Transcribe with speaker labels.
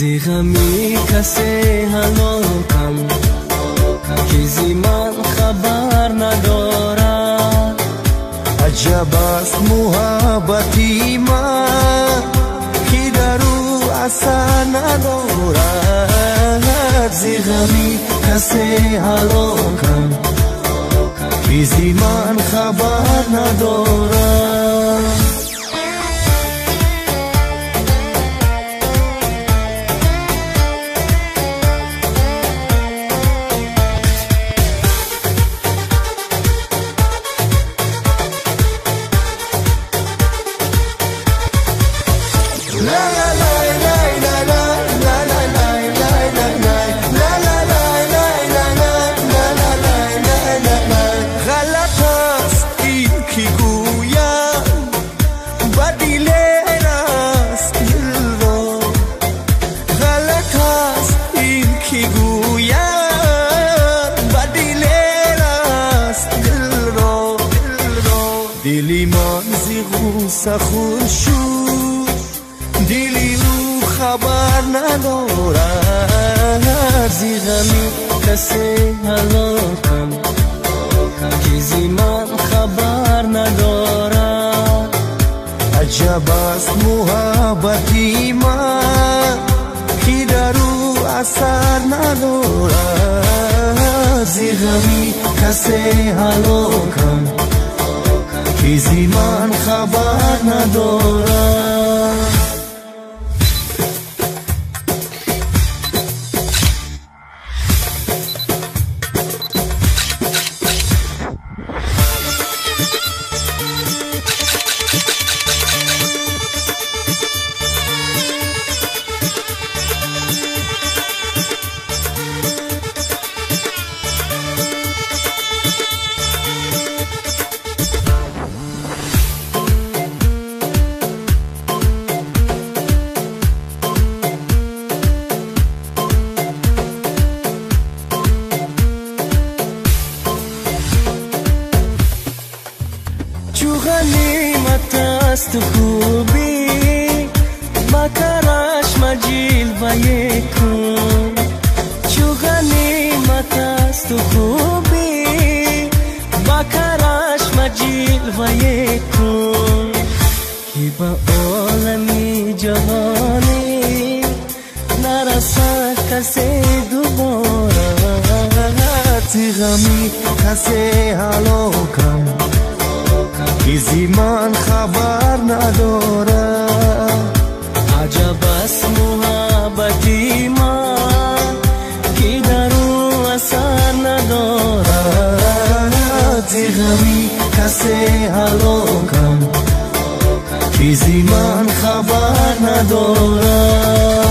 Speaker 1: زی غمی کسی هلاکم که زی من خبر ندارد.
Speaker 2: عجب است محبتی من که در او اثر ندارد.
Speaker 1: زی غمی کسی هلاکم که زی من خبر ندارد.
Speaker 2: دلی من زی غوسه خون شد، دلی او خبر ندارد.
Speaker 1: زی غمی کسی هلاکم که زی من خبر ندارد.
Speaker 2: عجب است محبتی من که در او اثر ندارد.
Speaker 1: زی غمی کسی هلاکم که زی من خبر ندارد. چو غنیمت است خوبی با کرش مجیل و یکون. چو غنیمت است خوبی با کرش مجیل و یکون. که با عالمی جهانی نرسد کسی دوباره.
Speaker 2: زی غمی کسی هلاکم که زی من خبر ندارد.
Speaker 1: عجب است محبتی من که در او اثر ندارد.
Speaker 2: زی غمی کسی هلاکم
Speaker 1: که زی من خبر ندارد.